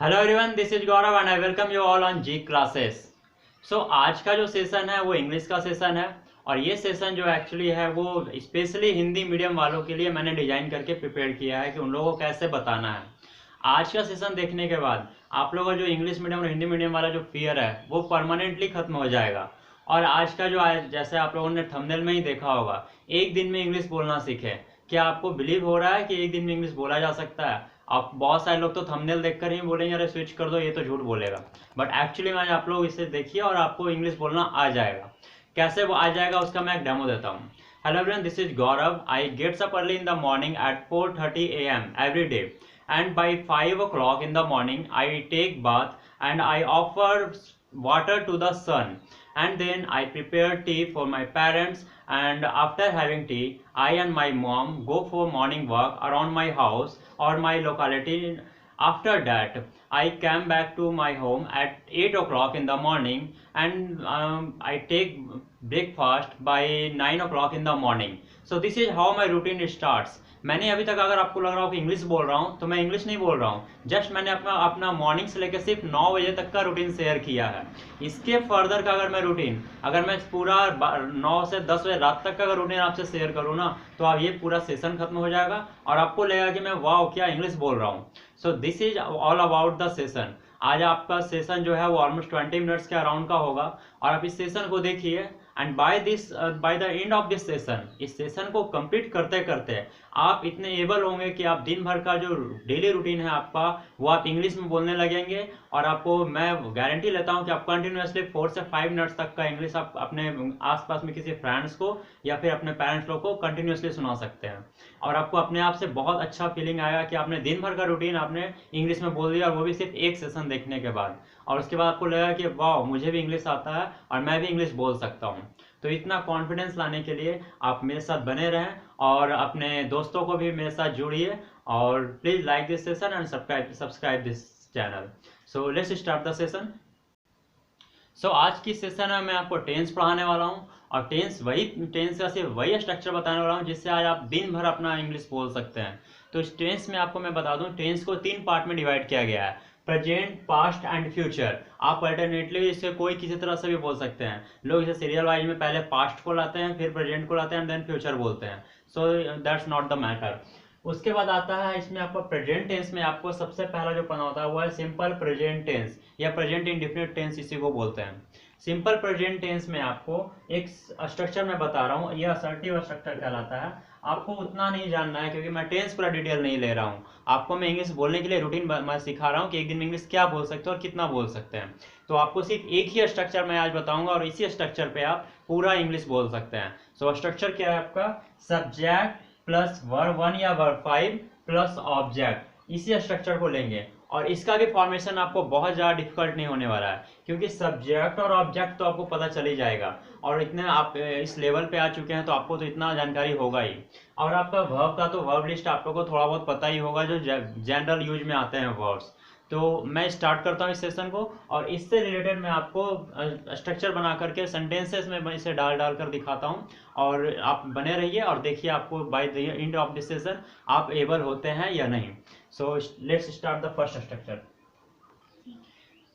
Hello everyone, this is Gaurav and I welcome you all on G classes. So आज का जो session है वो इंग्लिश का सेशन है और ये सेशन जो एक्चुअली है वो स्पेशली हिंदी मीडियम वालों के लिए मैंने डिजाइन करके प्रिपेयर किया है कि उन लोगों को कैसे बताना है। आज का सेशन देखने के बाद आप लोगों का जो इंग्लिश मीडियम और हिंदी मीडियम वाला जो फियर है वो परमानेंटली खत्म हो जाएगा। और आज का जो जैसे आप लोगों ने थंबनेल में ही देखा होगा, एक दिन में इंग्लिश बोलना सीखे। क्या आपको बिलीव हो रहा है कि एक दिन में इंग्लिश बोला जा सकता है? आप बहुत सारे लोग तो थंबनेल देखकर ही बोलेंगे अरे स्विच कर दो, ये तो झूठ बोलेगा। बट एक्चुअली में आप लोग इसे देखिए और आपको इंग्लिश बोलना आ जाएगा। कैसे वो आ जाएगा उसका मैं एक डेमो देता हूँ। Hello everyone, this is Gaurav. I gets up early in the morning at 4:30 AM every day, and by 5 o'clock in the morning I take bath and I offer water to the sun, and then I prepare tea for my parents, and after having tea I and my mom go for morning walk around my house or my locality. After that I came back to my home at 8 o'clock in the morning, and I take breakfast by 9 o'clock in the morning. So this is how my routine starts. मैंने अभी तक, अगर आपको लग रहा हो कि English बोल रहा हूँ, तो मैं इंग्लिश नहीं बोल रहा हूँ। जस्ट मैंने अपना अपना मॉर्निंग से लेकर सिर्फ 9 बजे तक का रूटीन शेयर किया है। इसके फर्दर का अगर मैं रूटीन, अगर मैं पूरा 9 से 10 बजे रात तक का अगर रूटीन आपसे शेयर करूँ ना, तो आप ये पूरा सेशन खत्म हो जाएगा और आपको लगेगा कि मैं वाह क्या इंग्लिश बोल रहा हूँ। So this is all about the session. आज आपका सेशन जो है वो ऑलमोस्ट 20 मिनट्स के अराउंड का होगा और आप इस सेशन को देखिए। And by the end of this session, इस सेशन को कंप्लीट करते करते आप इतने एबल होंगे कि आप दिन भर का जो डेली रूटीन है आपका वो आप इंग्लिश में बोलने लगेंगे। और आपको मैं गारंटी लेता हूं कि आप कंटिन्यूसली 4 से 5 मिनट्स तक का इंग्लिश आप अपने आसपास में किसी फ्रेंड्स को या फिर अपने पेरेंट्स लोग को कंटिन्यूसली सुना सकते हैं। और आपको अपने आप से बहुत अच्छा फीलिंग आएगा कि आपने दिन भर का रूटीन आपने इंग्लिश में बोल दिया, और वो भी सिर्फ एक सेशन देखने के बाद। और उसके बाद आपको लगेगा कि वाह मुझे भी इंग्लिश आता है और मैं भी इंग्लिश बोल सकता हूँ। तो इतना कॉन्फिडेंस लाने के लिए आप मेरे साथ बने रहें और अपने दोस्तों को भी मेरे साथ जोड़िए। और please like this session and subscribe this channel. So let's start the session. So आज की सेशन में मैं आपको टेंस पढ़ाने वाला हूँ और टेंस का सिर्फ वही स्ट्रक्चर बताने वाला हूँ जिससे आज आप दिन भर अपना इंग्लिश बोल सकते हैं। तो इस टेंस में आपको मैं बता दूं, टेंस को 3 पार्ट में डिवाइड किया गया है, प्रेजेंट, पास्ट एंड फ्यूचर। आप अल्टरनेटली इसे कोई किसी तरह से भी बोल सकते हैं। लोग इसे सीरियल वाइज में पहले पास्ट को लाते हैं, फिर प्रेजेंट को लाते हैं एंड देन फ्यूचर बोलते हैं। So that's not the matter. उसके बाद आता है इसमें आपको प्रेजेंट टेंस में आपको सबसे पहला जो पढ़ना होता है वो है सिंपल प्रेजेंट टेंस या प्रेजेंट इंडेफिनिट टेंस इसी को बोलते हैं। सिंपल प्रेजेंट टेंस में आपको एक स्ट्रक्चर मैं बता रहा हूँ, यह असर्टिव स्ट्रक्चर कहलाता है। आपको उतना नहीं जानना है क्योंकि मैं टेंस पूरा डिटेल नहीं ले रहा हूँ। आपको मैं इंग्लिश बोलने के लिए रूटीन मैं सिखा रहा हूँ कि एक दिन में इंग्लिश क्या बोल सकते हैं और कितना बोल सकते हैं। तो आपको सिर्फ एक ही स्ट्रक्चर मैं आज बताऊंगा और इसी स्ट्रक्चर पे आप पूरा इंग्लिश बोल सकते हैं। सो स्ट्रक्चर क्या है आपका? सब्जेक्ट प्लस वर्ब 1 या वर्ब 5 प्लस ऑब्जेक्ट, इसी स्ट्रक्चर को लेंगे। और इसका भी फॉर्मेशन आपको बहुत ज़्यादा डिफिकल्ट नहीं होने वाला है क्योंकि सब्जेक्ट और ऑब्जेक्ट तो आपको पता चल ही जाएगा। और इतने आप इस लेवल पे आ चुके हैं तो आपको तो इतना जानकारी होगा ही। और आपका वर्ब का तो वर्ब लिस्ट आप लोगों को थोड़ा बहुत पता ही होगा जो जनरल यूज में आते हैं वर्ब्स। तो मैं स्टार्ट करता हूँ इस सेशन को और इससे रिलेटेड मैं आपको स्ट्रक्चर बना करके सेंटेंसेस में मैं इसे डाल डाल कर दिखाता हूँ। और आप बने रहिए और देखिए आपको by the end of this session आप एबल होते हैं या नहीं। सो let's start the first structure.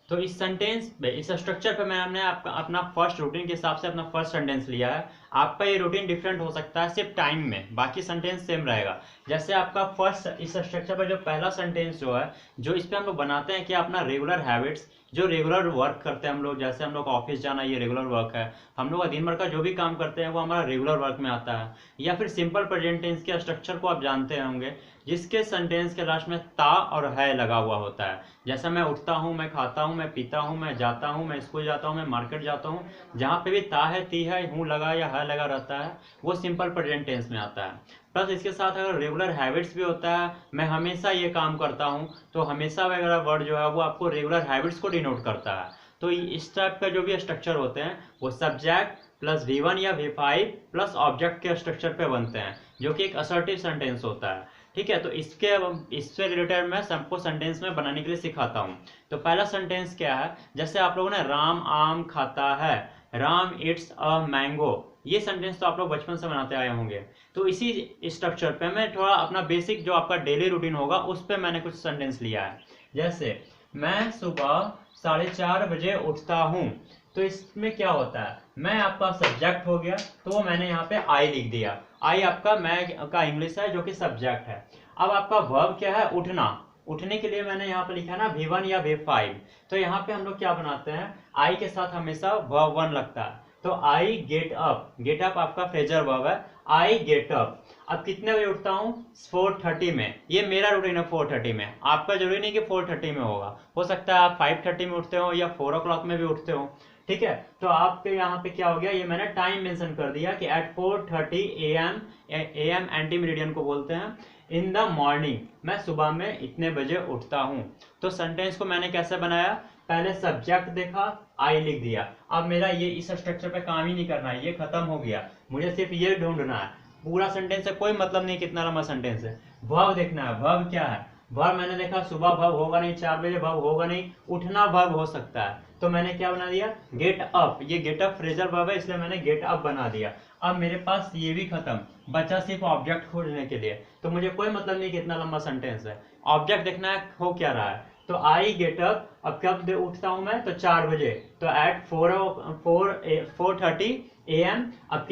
तो इस सेंटेंस पे, इस स्ट्रक्चर पे मैंने आपका अपना फर्स्ट रूटीन के हिसाब से अपना फर्स्ट सेंटेंस लिया है। आपका ये रूटीन डिफरेंट हो सकता है सिर्फ टाइम में, बाकी सेंटेंस सेम रहेगा। जैसे आपका फर्स्ट इस स्ट्रक्चर पर जो पहला सेंटेंस जो है, जो इस पे हम लोग बनाते हैं कि अपना रेगुलर हैबिट्स, जो रेगुलर वर्क करते हैं हम लोग, जैसे हम लोग ऑफिस जाना ये रेगुलर वर्क है। हम लोग दिन भर का जो भी काम करते हैं वो हमारा रेगुलर वर्क में आता है। या फिर सिंपल प्रेजेंट टेंस के स्ट्रक्चर को आप जानते होंगे जिसके सेंटेंस के लास्ट में ता और है लगा हुआ होता है। जैसे मैं उठता हूँ, मैं खाता हूँ, मैं पीता हूँ, मैं जाता हूँ, मैं स्कूल जाता हूँ, मैं मार्केट जाता हूँ, जहाँ पे भी ता है, ती है, हूँ लगा या है लगा रहता है वो सिंपल प्रेजेंट टेंस में आता है। प्लस इसके साथ अगर रेगुलर हैबिट्स भी होता है, मैं हमेशा ये काम करता हूँ, तो हमेशा वगैरह वर्ड जो है वो आपको रेगुलर हैबिट्स को डिनोट करता है। तो इस टाइप का जो भी स्ट्रक्चर होते हैं वो सब्जेक्ट प्लस V1 या V5 प्लस ऑब्जेक्ट के स्ट्रक्चर पे बनते हैं, जो कि एक असर्टिव सेंटेंस होता है। ठीक है, तो इससे रिलेटेड मैं सबको सेंटेंस में बनाने के लिए सिखाता हूँ। तो पहला सेंटेंस क्या है? जैसे आप लोगों ने राम आम खाता है, राम इट्स अ मैंगो, ये सेंटेंस तो आप लोग बचपन से बनाते आए होंगे। तो इसी स्ट्रक्चर पे मैं थोड़ा अपना बेसिक जो आपका डेली रूटीन होगा उस पर मैंने कुछ सेंटेंस लिया है। जैसे मैं सुबह 4:30 बजे उठता हूँ। तो इसमें क्या होता है, मैं आपका सब्जेक्ट हो गया, तो वो मैंने यहाँ पे आई लिख दिया। आई आपका मैं का इंग्लिश है जो कि सब्जेक्ट है। अब आपका वर्ब क्या है, उठना। उठने के लिए मैंने यहाँ पे लिखा ना V1 या V5। तो यहाँ पे हम लोग क्या बनाते हैं, आई के साथ हमेशा वर्ब 1 लगता है। तो I get up, get up आपका फ्रेजर वर्ब है, आई गेट अप। अब कितने बजे उठता हूँ, 4:30 में। ये मेरा रूटीन है 4:30 में, आपका जरूरी नहीं कि 4:30 में होगा, हो सकता है आप 5:30 में उठते हो या 4 o'clock में भी उठते हो। ठीक है, तो आपके यहाँ पे क्या हो गया, ये मैंने टाइम मेंशन कर दिया कि at 4:30 AM, AM anti meridian को बोलते हैं, इन द मॉर्निंग, मैं सुबह में इतने बजे उठता हूँ। तो सेंटेंस को मैंने कैसे बनाया, पहले सब्जेक्ट देखा, आई लिख दिया। अब मेरा ये इस स्ट्रक्चर पे काम ही नहीं करना है, ये खत्म हो गया, मुझे सिर्फ ये ढूंढना है। पूरा सेंटेंस से कोई मतलब नहीं कितना लंबा सेंटेंस है। वर्ब देखना है, वर्ब क्या है, वर्ब मैंने देखा सुबह वर्ब होगा नहीं, 4 बजे वर्ब होगा नहीं, उठना वर्ब हो सकता है। तो मैंने क्या बना दिया, गेट अप। ये गेट अप फ्रेजर वर्ब है, इसलिए मैंने गेट अप बना दिया। अब मेरे पास ये भी खत्म बचा, सिर्फ ऑब्जेक्ट खोजने के लिए। तो मुझे कोई मतलब नहीं कितना लंबा सेंटेंस है, ऑब्जेक्ट देखना है हो क्या रहा है। तो आई गेट अप, अब कब उठता हूं मैं, तो 4 बजे, तो एट 4:30 AM। अब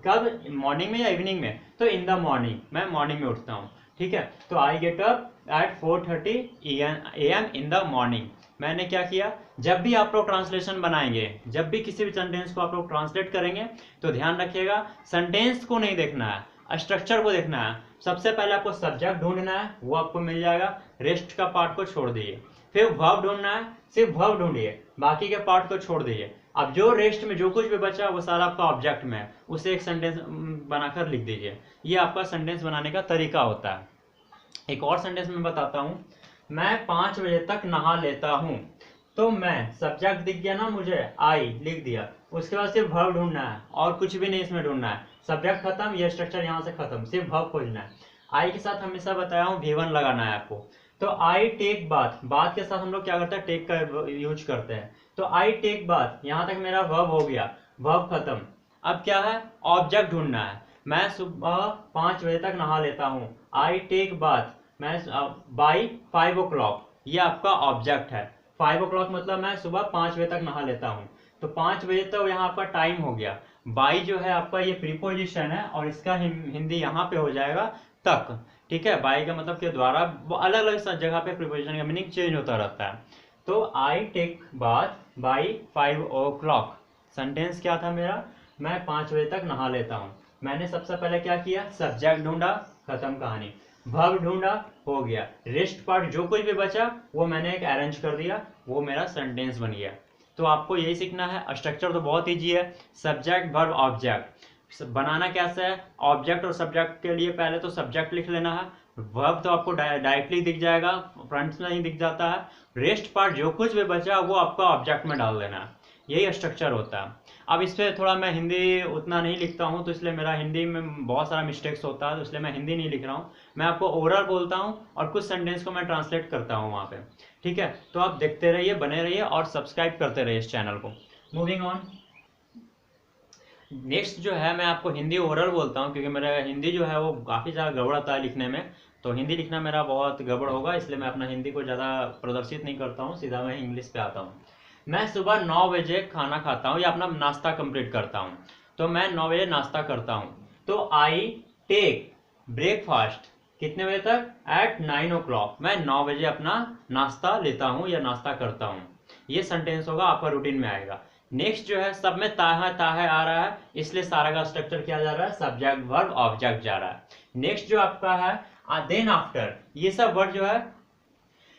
कब, मॉर्निंग में या इवनिंग में, तो इन द मॉर्निंग, मैं मॉर्निंग में उठता हूँ। ठीक है, तो I get up at 4:30 AM in the morning. मैंने क्या किया, जब भी आप लोग ट्रांसलेशन बनाएंगे, जब भी किसी भी सेंटेंस को आप लोग ट्रांसलेट करेंगे, तो ध्यान रखिएगा सेंटेंस को नहीं देखना है, स्ट्रक्चर को देखना है। सबसे पहले आपको सब्जेक्ट ढूंढना है, वो आपको मिल जाएगा, रेस्ट का पार्ट को छोड़ दीजिए। फिर वर्ब ढूंढना है, सिर्फ वर्ब ढूंढिए, बाकी के पार्ट को छोड़ दीजिए। अब जो रेस्ट में जो कुछ भी बचा वो सारा आपका ऑब्जेक्ट में है, उसे एक सेंटेंस बनाकर लिख दीजिए। ये आपका सेंटेंस बनाने का तरीका होता है। एक और सेंटेंस में बताता हूँ, मैं 5 बजे तक नहा लेता हूँ। तो मैं, सब्जेक्ट दिख गया ना मुझे, आई लिख दिया, उसके बाद सिर्फ वर्ब ढूंढना है और कुछ भी नहीं इसमें ढूंढना है। सब्जेक्ट खत्म, ये स्ट्रक्चर यहाँ से खत्म, सिर्फ वर्ब खोजना है। आई के साथ हमेशा बताया हूँ V1 लगाना है आपको। तो आई टेक बाथ, बाथ के साथ हम लोग क्या करते हैं, टेक का यूज करते हैं। तो आई टेक बाथ, यहाँ तक मेरा वर्ब हो गया, वर्ब खत्म। अब क्या है, ऑब्जेक्ट ढूंढना है। मैं सुबह 5 बजे तक नहा लेता हूँ, आई टेक बाथ, मैं बाई 5 o'clock, ये आपका ऑब्जेक्ट है। 5 o'clock मतलब मैं सुबह 5 बजे तक नहा लेता हूँ। तो 5 बजे तक यहाँ आपका टाइम हो गया। बाई जो है आपका ये प्रीपोजिशन है, और इसका हिंदी यहाँ पे हो जाएगा तक। ठीक है, बाई का मतलब के द्वारा, अलग अलग जगह पे प्रीपोजिशन का मीनिंग चेंज होता रहता है। तो I take bath by 5 o'clock, sentence क्या था मेरा, मैं 5 बजे तक नहा लेता हूँ। मैंने सबसे पहले क्या किया, सब्जेक्ट ढूंढा, खत्म कहानी। वर्ब ढूंढा, हो गया। रेस्ट पार्ट जो कुछ भी बचा वो मैंने एक अरेंज कर दिया, वो मेरा सेंटेंस बन गया। तो आपको यही सीखना है, स्ट्रक्चर तो बहुत ईजी है, सब्जेक्ट वर्ब ऑब्जेक्ट। बनाना कैसे है, ऑब्जेक्ट और सब्जेक्ट के लिए पहले तो सब्जेक्ट लिख लेना है, वर्ब तो आपको डायरेक्टली दिख जाएगा, फ्रंट में ही दिख जाता है। रेस्ट पार्ट जो कुछ भी बचा वो आपका ऑब्जेक्ट में डाल देना है, यही स्ट्रक्चर होता है। अब इस पर थोड़ा मैं हिंदी उतना नहीं लिखता हूँ, तो इसलिए मेरा हिंदी में बहुत सारा मिस्टेक्स होता है, तो इसलिए मैं हिंदी नहीं लिख रहा हूँ। मैं आपको ओरल बोलता हूँ और कुछ सेंटेंस को मैं ट्रांसलेट करता हूँ वहाँ पे। ठीक है, तो आप देखते रहिए, बने रहिए और सब्सक्राइब करते रहिए इस चैनल को। मूविंग ऑन, नेक्स्ट जो है मैं आपको हिंदी ओरल बोलता हूँ, क्योंकि मेरा हिंदी जो है वो काफ़ी ज़्यादा गड़बड़ आता है लिखने में, तो हिंदी लिखना मेरा बहुत गड़बड़ होगा, इसलिए मैं अपना हिंदी को ज़्यादा प्रदर्शित नहीं करता हूँ, सीधा मैं इंग्लिश पे आता हूँ। मैं सुबह 9 बजे खाना खाता हूँ या अपना नाश्ता कंप्लीट करता हूँ। तो मैं 9 बजे नाश्ता करता हूँ। तो आई टेक ब्रेकफास्ट कितने बजे तक, एट 9 o'clock, मैं 9 बजे अपना नाश्ता लेता हूँ या नाश्ता करता हूँ। ये सेंटेंस होगा, आपका रूटीन में आएगा। नेक्स्ट जो है, सब में ताहा ताहा आ रहा है, इसलिए सारा का स्ट्रक्चर क्या जा रहा है, सब्जेक्ट वर्ब ऑब्जेक्ट जा रहा है। नेक्स्ट जो आपका है देन आफ्टर, ये सब वर्ड जो है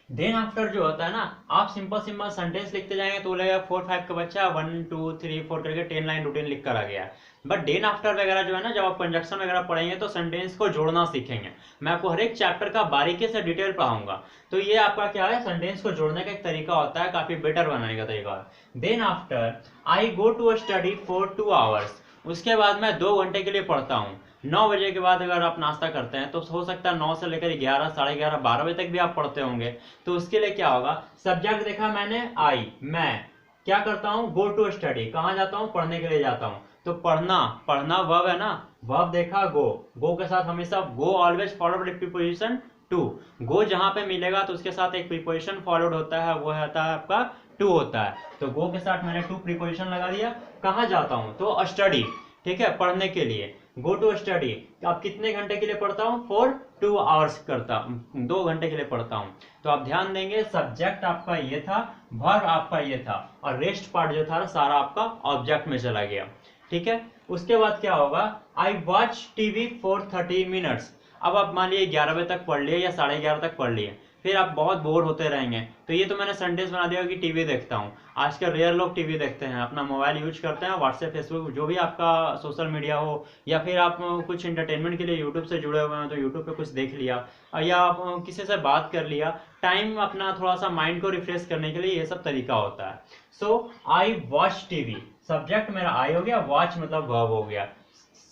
देन आफ्टर जो होता है ना, आप सिंपल सिंपल सेंटेंस लिखते जाएंगे तो बोलेगा 4-5 का बच्चा 1 2 3 4 करके 10 लाइन रूटीन लिख कर आ गया। बट देन आफ्टर वगैरह जो है ना, जब आप कंजक्शन वगैरह पढ़ेंगे तो सेंटेंस को जोड़ना सीखेंगे। मैं आपको हर एक चैप्टर का बारीकी से डिटेल पढ़ाऊंगा। तो ये आपका क्या है, सेंटेंस को जोड़ने का एक तरीका होता है, काफी बेटर बनाने का तरीका है। Then after I go to study for 2 hours, उसके बाद मैं 2 घंटे के लिए पढ़ता हूँ। 9 बजे के बाद अगर आप नाश्ता करते हैं तो हो सकता है 9 से लेकर 11 साढ़े 11 12 बजे तक भी आप पढ़ते होंगे। तो उसके लिए क्या होगा, सब्जेक्ट देखा मैंने आई, मैं क्या करता हूँ, गो टू स्टडी, कहाँ जाता हूँ, पढ़ने के लिए जाता हूँ। तो पढ़ना, पढ़ना वर्ब है ना, वर्ब देखा गो, गो के साथ हमेशा गो ऑलवेज फॉलो प्रीपोजिशन टू। गो जहाँ पे मिलेगा तो उसके साथ एक प्रीपोजिशन फॉलोड होता है, वो होता है आपका टू होता है। तो गो के साथ मैंने टू प्रीपोजिशन लगा दिया। कहाँ जाता हूँ तो स्टडी, ठीक है, पढ़ने के लिए। गो टू स्टडी, अब कितने घंटे के लिए पढ़ता हूँ, फॉर 2 आवर्स करता हूँ, 2 घंटे के लिए पढ़ता हूँ। तो आप ध्यान देंगे सब्जेक्ट आपका ये था, वर्ब आपका ये था, और रेस्ट पार्ट जो था सारा आपका ऑब्जेक्ट में चला गया, ठीक है। उसके बाद क्या होगा, आई वॉच टीवी फॉर 30 मिनट्स। अब आप मान लिए 11 बजे तक पढ़ लिए या 11:30 तक पढ़ लिए, फिर आप बहुत बोर होते रहेंगे, तो ये तो मैंने सेंटेंस बना दिया कि टीवी देखता हूँ। आजकल रेयर लोग टीवी देखते हैं, अपना मोबाइल यूज करते हैं, व्हाट्सएप फेसबुक जो भी आपका सोशल मीडिया हो, या फिर आप कुछ इंटरटेनमेंट के लिए यूट्यूब से जुड़े हुए हैं तो यूट्यूब पे कुछ देख लिया, या आप किसी से बात कर लिया, टाइम अपना थोड़ा सा माइंड को रिफ्रेश करने के लिए ये सब तरीका होता है। सो आई वॉच टीवी, सब्जेक्ट मेरा आई हो गया, वॉच मतलब वर्ब हो गया,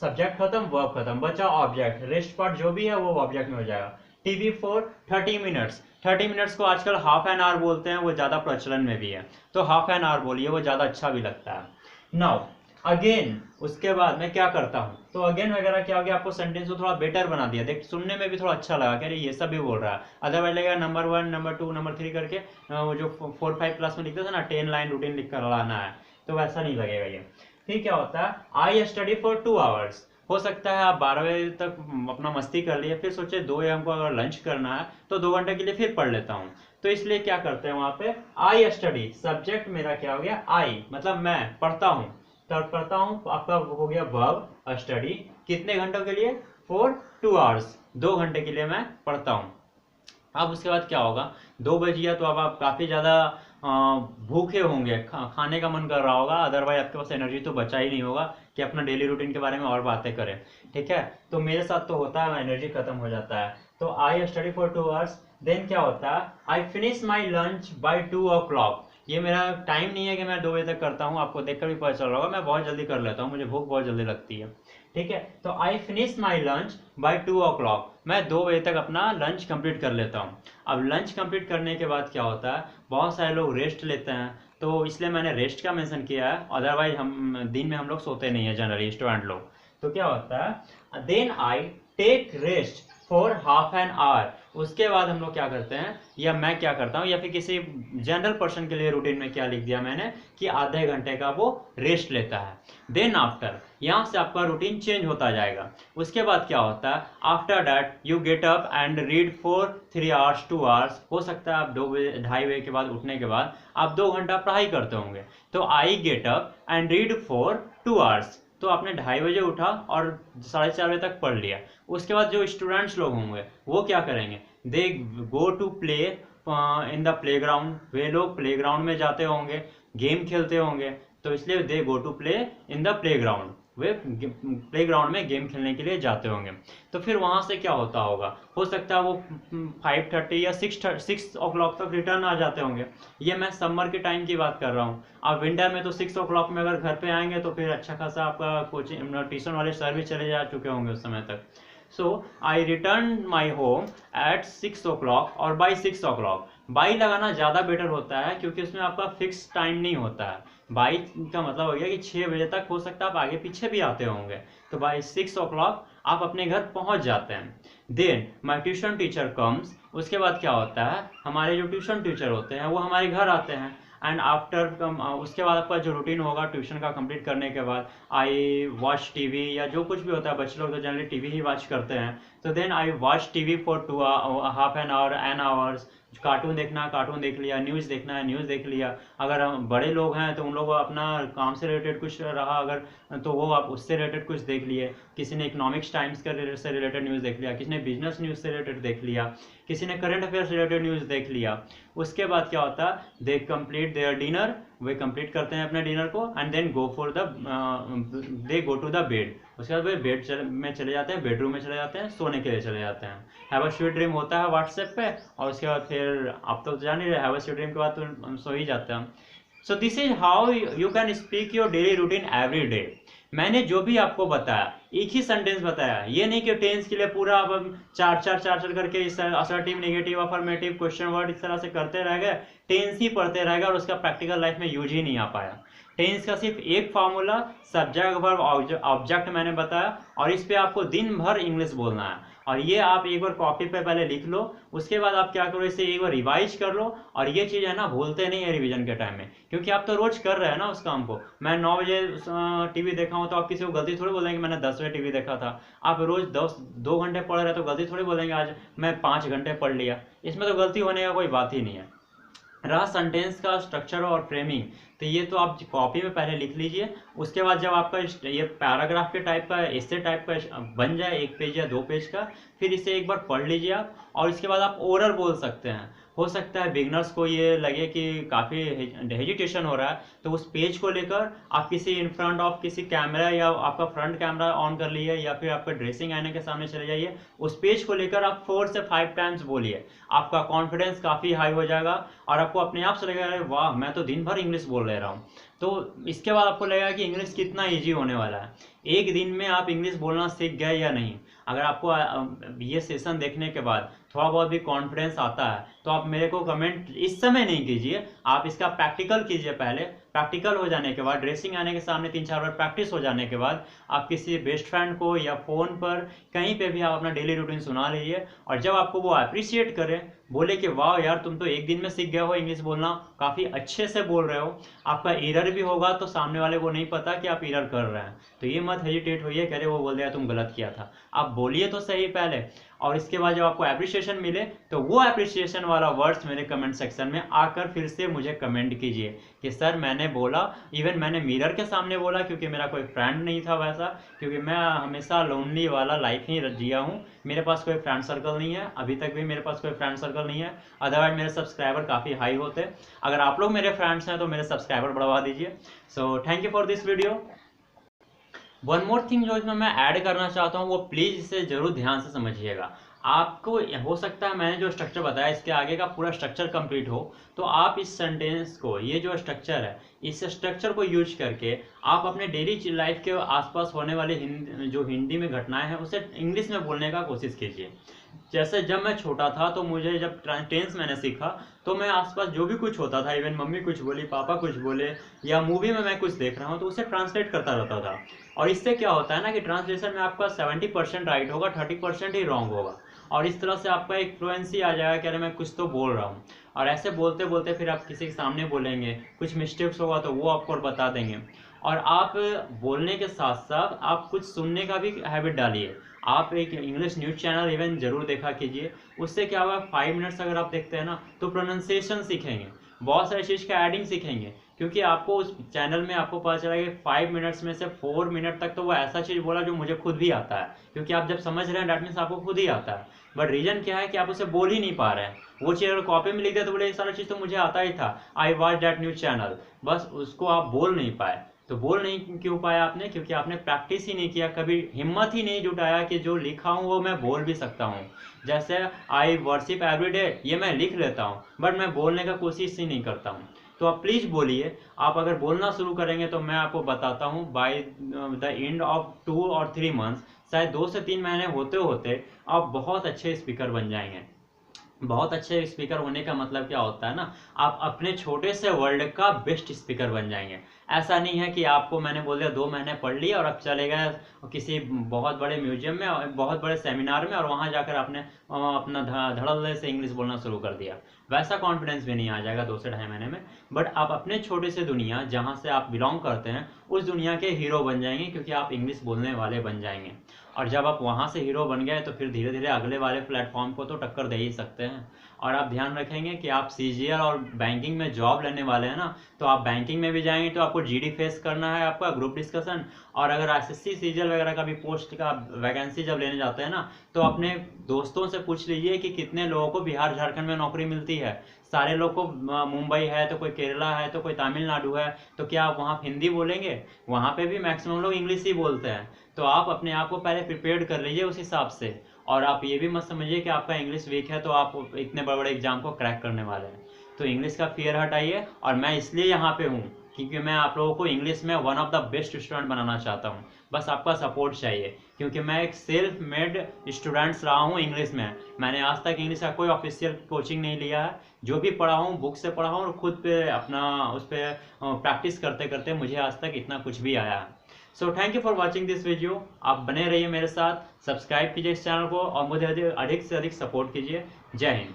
सब्जेक्ट खत्म वर्ब खत्म, बचा ऑब्जेक्ट, रेस्ट पार्ट जो भी है वो ऑब्जेक्ट में हो जाएगा। टीवी फॉर 30 मिनट्स, 30 मिनट्स को आजकल हाफ एन आवर बोलते हैं, वो ज़्यादा प्रचलन में भी है, तो हाफ एन आवर बोलिए, वो ज़्यादा अच्छा भी लगता है। नाउ अगेन, उसके बाद मैं क्या करता हूँ, तो अगेन वगैरह क्या हो गया, आपको सेंटेंस को थोड़ा बेटर बना दिया, देख सुनने में भी थोड़ा अच्छा लगा कि अरे ये सब भी बोल रहा है। अदरवाइज लगेगा नंबर 1 नंबर 2 नंबर 3 करके वो जो 4-5 क्लास में लिखते थे ना 10 लाइन रूटीन लिख कर लाना है, तो वैसा नहीं लगेगा ये। ठीक, क्या होता है, आई स्टडी फॉर 2 आवर्स। हो सकता है आप 12 बजे तक अपना मस्ती कर लिए, फिर सोचे 2 या हमको अगर लंच करना है तो 2 घंटे के लिए फिर पढ़ लेता हूँ, तो इसलिए क्या करते हैं वहां पे आई स्टडी, सब्जेक्ट मेरा क्या हो गया आई, मतलब मैं पढ़ता हूँ, तब पढ़ता हूँ आपका हो गया वर्ब स्टडी, कितने घंटों के लिए, फॉर 2 आवर्स, 2 घंटे के लिए मैं पढ़ता हूँ। अब उसके बाद क्या होगा, 2 बज गया तो अब आप काफ़ी ज़्यादा भूखे होंगे, खाने का मन कर रहा होगा, अदरवाइज आपके पास एनर्जी तो बचा ही नहीं होगा कि अपना डेली रूटीन के बारे में और बातें करें, ठीक है। तो मेरे साथ तो होता है, एनर्जी खत्म हो जाता है। तो I study for 2 hours, then क्या होता है, I finish my lunch by 2 o'clock। ये मेरा टाइम नहीं है कि मैं 2 बजे तक करता हूँ, आपको देखकर भी पता चल रहा होगा, मैं बहुत जल्दी कर लेता हूँ, मुझे भूख बहुत जल्दी लगती है, ठीक है। तो आई finish my lunch by 2 o'clock, मैं 2 बजे तक अपना लंच कंप्लीट कर लेता हूँ। अब लंच कंप्लीट करने के बाद क्या होता है, बहुत सारे लोग रेस्ट लेते हैं, तो इसलिए मैंने रेस्ट का मेंशन किया है, अदरवाइज हम दिन में हम लोग सोते नहीं है जनरली स्टूडेंट लोग। तो क्या होता है, then I take rest for half an hour. उसके बाद हम लोग क्या करते हैं, या मैं क्या करता हूँ, या फिर किसी जनरल पर्सन के लिए रूटीन में क्या लिख दिया मैंने कि आधे घंटे का वो रेस्ट लेता है। देन आफ्टर, यहाँ से आपका रूटीन चेंज होता जाएगा। उसके बाद क्या होता है, after that you get up and read for 3 hours 2 hours. हो सकता है आप 2 बजे 2:30 बजे के बाद उठने के बाद आप 2 घंटा पढ़ाई करते होंगे, तो I get up and read for 2 hours, तो आपने 2:30 बजे उठा और 4:30 बजे तक पढ़ लिया। उसके बाद जो स्टूडेंट्स लोग होंगे वो क्या करेंगे, they go to play in the playground, वे लोग प्लेग्राउंड में जाते होंगे, गेम खेलते होंगे, तो इसलिए they go to play in the playground, वे प्लेग्राउंड में गेम खेलने के लिए जाते होंगे। तो फिर वहां से क्या होता होगा, हो सकता है वो 5:30 या 6 o'clock तक रिटर्न आ जाते होंगे। ये मैं समर के टाइम की बात कर रहा हूँ। अब विंटर में तो 6 o'clock में अगर घर पे आएंगे तो फिर अच्छा खासा आपका कोचिंग ट्यूशन वाले सर भी चले जा चुके होंगे उस समय तक। So I return my home at 6 o'clock और बाई 6 o'clock। बाई लगाना ज़्यादा बेटर होता है क्योंकि उसमें आपका फिक्स टाइम नहीं होता है। बाई का मतलब हो गया कि 6 बजे तक, हो सकता है आप आगे पीछे भी आते होंगे, तो बाई 6 o'clock आप अपने घर पहुंच जाते हैं। Then my tuition teacher comes. उसके बाद क्या होता है, हमारे जो ट्यूशन टीचर होते हैं वो हमारे घर आते हैं, एंड आफ्टर उसके बाद आपका जो रूटीन होगा ट्यूशन का कंप्लीट करने के बाद, आई वॉच टीवी या जो कुछ भी होता है, बच्चे लोग तो जनरली टीवी ही वॉच करते हैं, तो then I watch TV for half an hour an hours. Cartoon देखना है कार्टून देख लिया, न्यूज़ देखना है न्यूज़ देख लिया। अगर हम बड़े लोग हैं तो उन लोगों को अपना काम से रिलेटेड कुछ रहा अगर, तो वो आप उससे रिलेटेड कुछ देख लिए। किसी ने इकोनॉमिक्स टाइम्स के से रिलेटेड न्यूज़ देख लिया, किसी ने बिजनेस न्यूज़ से रिलेटेड देख लिया, किसी ने करंट अफेयर से रिलेटेड न्यूज़ देख लिया। उसके बाद क्या होता है, दे कंप्लीट देयर डिनर, वे कंप्लीट करते हैं अपने डिनर को, and then go for the they go to the bed. उसके बाद वे बेड में चले जाते हैं, बेडरूम में चले जाते हैं, सोने के लिए चले जाते हैं। हैव अ स्वीट ड्रीम होता है व्हाट्सएप पे, और उसके बाद फिर आप तो जान ही रहे, हैव अ स्वीट ड्रीम के बाद तो हम सो ही जाते हैं। So this is how you can speak your daily routine every day. मैंने जो भी आपको बताया एक ही सेंटेंस बताया, ये नहीं कि टेंस के लिए पूरा अब चार करके इस assertive negative affirmative question word इस तरह से करते रह गए, टेंस ही पढ़ते रह गए और उसका प्रैक्टिकल लाइफ में यूज ही नहीं आ पाया। टेंस का सिर्फ एक फार्मूला सब्जेक्ट वर्ब ऑब्जेक्ट मैंने बताया, और इस पे आपको दिन भर इंग्लिश बोलना है। और ये आप एक बार कॉपी पे पहले लिख लो, उसके बाद आप क्या करो, इसे एक बार रिवाइज कर लो। और ये चीज़ है ना, भूलते नहीं है रिवीजन के टाइम में, क्योंकि आप तो रोज कर रहे हैं ना उस काम को। मैं 9 बजे टीवी देखा हूँ तो आप किसी को गलती थोड़ी बोलेंगे मैंने 10 बजे टीवी देखा था। आप रोज 2 घंटे पढ़ रहे तो गलती थोड़ी बोलेंगे आज मैं 5 घंटे पढ़ लिया। इसमें तो गलती होने का कोई बात ही नहीं है। रहा सेंटेंस का स्ट्रक्चर और फ्रेमिंग, तो ये तो आप कॉपी में पहले लिख लीजिए। उसके बाद जब आपका ये पैराग्राफ के टाइप का, ऐसे टाइप का बन जाए 1 पेज या 2 पेज का, फिर इसे एक बार पढ़ लीजिए आप। और इसके बाद आप ओरल बोल सकते हैं। हो सकता है बिगनर्स को ये लगे कि काफ़ी हेजिटेशन हो रहा है, तो उस पेज को लेकर आप किसी इन फ्रंट ऑफ किसी कैमरा, या आपका फ्रंट कैमरा ऑन कर लीजिए, या फिर आपका ड्रेसिंग आईने के सामने चले जाइए, उस पेज को लेकर आप 4 से 5 टाइम्स बोलिए। आपका कॉन्फिडेंस काफ़ी हाई हो जाएगा और आपको अपने आप से लगेगा अरे वाह, मैं तो दिन भर इंग्लिश बोल ले रहा हूँ। तो इसके बाद आपको लगेगा कि इंग्लिश कितना ईजी होने वाला है। एक दिन में आप इंग्लिश बोलना सीख गए या नहीं। अगर आपको ये सेशन देखने के बाद थोड़ा बहुत भी कॉन्फिडेंस आता है तो आप मेरे को कमेंट इस समय नहीं कीजिए, आप इसका प्रैक्टिकल कीजिए पहले। प्रैक्टिकल हो जाने के बाद, ड्रेसिंग आने के सामने 3-4 बार प्रैक्टिस हो जाने के बाद, आप किसी बेस्ट फ्रेंड को या फ़ोन पर कहीं पे भी आप अपना डेली रूटीन सुना लीजिए। और जब आपको वो अप्रिशिएट करे, बोले कि वाह यार तुम तो एक दिन में सीख गए हो इंग्लिश बोलना, काफ़ी अच्छे से बोल रहे हो, आपका एरर भी होगा तो सामने वाले को नहीं पता कि आप एरर कर रहे हैं, तो ये मत हेजिटेट होइए कि अरे वो बोल दिया तुम गलत किया था। आप बोलिए तो सही पहले, और इसके बाद जब आपको अप्रिशिएशन मिले तो वो अप्रिशिएशन वाला वर्ड्स मेरे कमेंट सेक्शन में आकर फिर से मुझे कमेंट कीजिए कि सर मैंने बोला। इवन मैंने मिरर के सामने बोला, क्योंकि मेरा कोई फ्रेंड नहीं था वैसा, क्योंकि मैं हमेशा लोनली वाला लाइफ ही जिया हूँ। मेरे पास कोई फ्रेंड सर्कल नहीं है, अभी तक भी मेरे पास कोई फ्रेंड सर्कल नहीं है, अदरवाइज मेरे सब्सक्राइबर काफ़ी हाई होते। अगर आप लोग मेरे फ्रेंड्स हैं तो मेरे सब्सक्राइबर बढ़वा दीजिए। So thank you for this video. One more thing जो इसमें मैं ऐड करना चाहता हूँ, वो प्लीज़ इसे ज़रूर ध्यान से समझिएगा। आपको हो सकता है मैंने जो स्ट्रक्चर बताया इसके आगे का पूरा स्ट्रक्चर कंप्लीट हो, तो आप इस सेंटेंस को, ये जो स्ट्रक्चर है, इस स्ट्रक्चर को यूज करके आप अपने डेली लाइफ के आसपास होने वाले जो हिंदी में घटनाएं हैं उसे इंग्लिश में बोलने का कोशिश कीजिए। जैसे जब मैं छोटा था तो मुझे जब टेंस मैंने सीखा तो मैं आसपास जो भी कुछ होता था, इवन मम्मी कुछ बोली, पापा कुछ बोले, या मूवी में मैं कुछ देख रहा हूँ तो उसे ट्रांसलेट करता रहता था। और इससे क्या होता है ना कि ट्रांसलेशन में आपका 70% राइट होगा, 30% ही रॉन्ग होगा। और इस तरह से आपका एक फ्लुएंसी आ जाएगा कि अरे मैं कुछ तो बोल रहा हूँ। और ऐसे बोलते बोलते फिर आप किसी के सामने बोलेंगे, कुछ मिस्टेक्स होगा तो वो आपको बता देंगे। और आप बोलने के साथ साथ आप कुछ सुनने का भी हैबिट डालिए। आप एक इंग्लिश न्यूज़ चैनल इवन ज़रूर देखा कीजिए। उससे क्या होगा, 5 मिनट्स अगर आप देखते हैं ना तो प्रोनाउंसिएशन सीखेंगे, बहुत सारी चीज़ का एडिंग सीखेंगे, क्योंकि आपको उस चैनल में आपको पता चला कि 5 मिनट्स में से 4 मिनट तक तो वो ऐसा चीज़ बोला जो मुझे खुद भी आता है, क्योंकि आप जब समझ रहे हैं डैट मीन्स आपको खुद ही आता है। बट रीज़न क्या है कि आप उसे बोल ही नहीं पा रहे हैं। वो चीज़ अगर कॉपी में लिख दिया तो बोले ये सारा चीज़ तो मुझे आता ही था, I watch that news channel, बस उसको आप बोल नहीं पाए। तो बोल नहीं क्यों पाया आपने? क्योंकि आपने प्रैक्टिस ही नहीं किया, कभी हिम्मत ही नहीं जुटाया कि जो लिखा हूँ वो मैं बोल भी सकता हूँ। जैसे आई वर्शिप एवरीडे, ये मैं लिख लेता हूँ बट मैं बोलने का कोशिश ही नहीं करता हूँ। तो आप प्लीज़ बोलिए। आप अगर बोलना शुरू करेंगे तो मैं आपको बताता हूँ बाय द एंड ऑफ 2 और 3 मंथ्स, शायद 2 से 3 महीने होते होते आप बहुत अच्छे स्पीकर बन जाएंगे। बहुत अच्छे स्पीकर होने का मतलब क्या होता है ना, आप अपने छोटे से वर्ल्ड का बेस्ट स्पीकर बन जाएंगे। ऐसा नहीं है कि आपको मैंने बोल दिया 2 महीने पढ़ लिया और अब चले गए किसी बहुत बड़े म्यूजियम में और बहुत बड़े सेमिनार में और वहाँ जाकर आपने अपना धड़ल्ले से इंग्लिश बोलना शुरू कर दिया। वैसा कॉन्फिडेंस भी नहीं आ जाएगा 2 से ढाई महीने में। बट आप अपने छोटे से दुनिया जहाँ से आप बिलोंग करते हैं उस दुनिया के हीरो बन जाएंगे, क्योंकि आप इंग्लिश बोलने वाले बन जाएंगे। और जब आप वहाँ से हीरो बन गए तो फिर धीरे धीरे अगले वाले प्लेटफॉर्म को तो टक्कर दे ही सकते हैं। और आप ध्यान रखेंगे कि आप सीजीएल और बैंकिंग में जॉब लेने वाले हैं ना, तो आप बैंकिंग में भी जाएंगे तो आपको जीडी फेस करना है, आपका ग्रुप डिस्कशन। और अगर एसएससी सीजीएल वगैरह का भी पोस्ट का वैकेंसी जब लेने जाते हैं ना, तो अपने दोस्तों से पूछ लीजिए कि कितने लोगों को बिहार झारखंड में नौकरी मिलती है। सारे लोग को मुंबई है तो कोई केरला है तो कोई तमिलनाडु है, तो क्या आप वहाँ हिंदी बोलेंगे? वहाँ पे भी मैक्सिमम लोग इंग्लिश ही बोलते हैं। तो आप अपने आप को पहले प्रिपेयर्ड कर लीजिए उस हिसाब से। और आप ये भी मत समझिए कि आपका इंग्लिश वीक है तो आप इतने बड़े बड़े एग्जाम को क्रैक करने वाले हैं। तो इंग्लिश का फियर हटाइए। और मैं इसलिए यहाँ पे हूँ क्योंकि मैं आप लोगों को इंग्लिश में one of the best student बनाना चाहता हूँ। बस आपका सपोर्ट चाहिए, क्योंकि मैं एक सेल्फ मेड स्टूडेंट्स रहा हूँ इंग्लिश में। मैंने आज तक इंग्लिश का कोई ऑफिशियल कोचिंग नहीं लिया है। जो भी पढ़ा हूँ बुक से पढ़ा हूँ, और खुद पे अपना उस पर प्रैक्टिस करते करते मुझे आज तक इतना कुछ भी आया है। So thank you for watching this video. आप बने रहिए मेरे साथ, सब्सक्राइब कीजिए इस चैनल को और मुझे अधिक से अधिक सपोर्ट कीजिए। जय हिंद।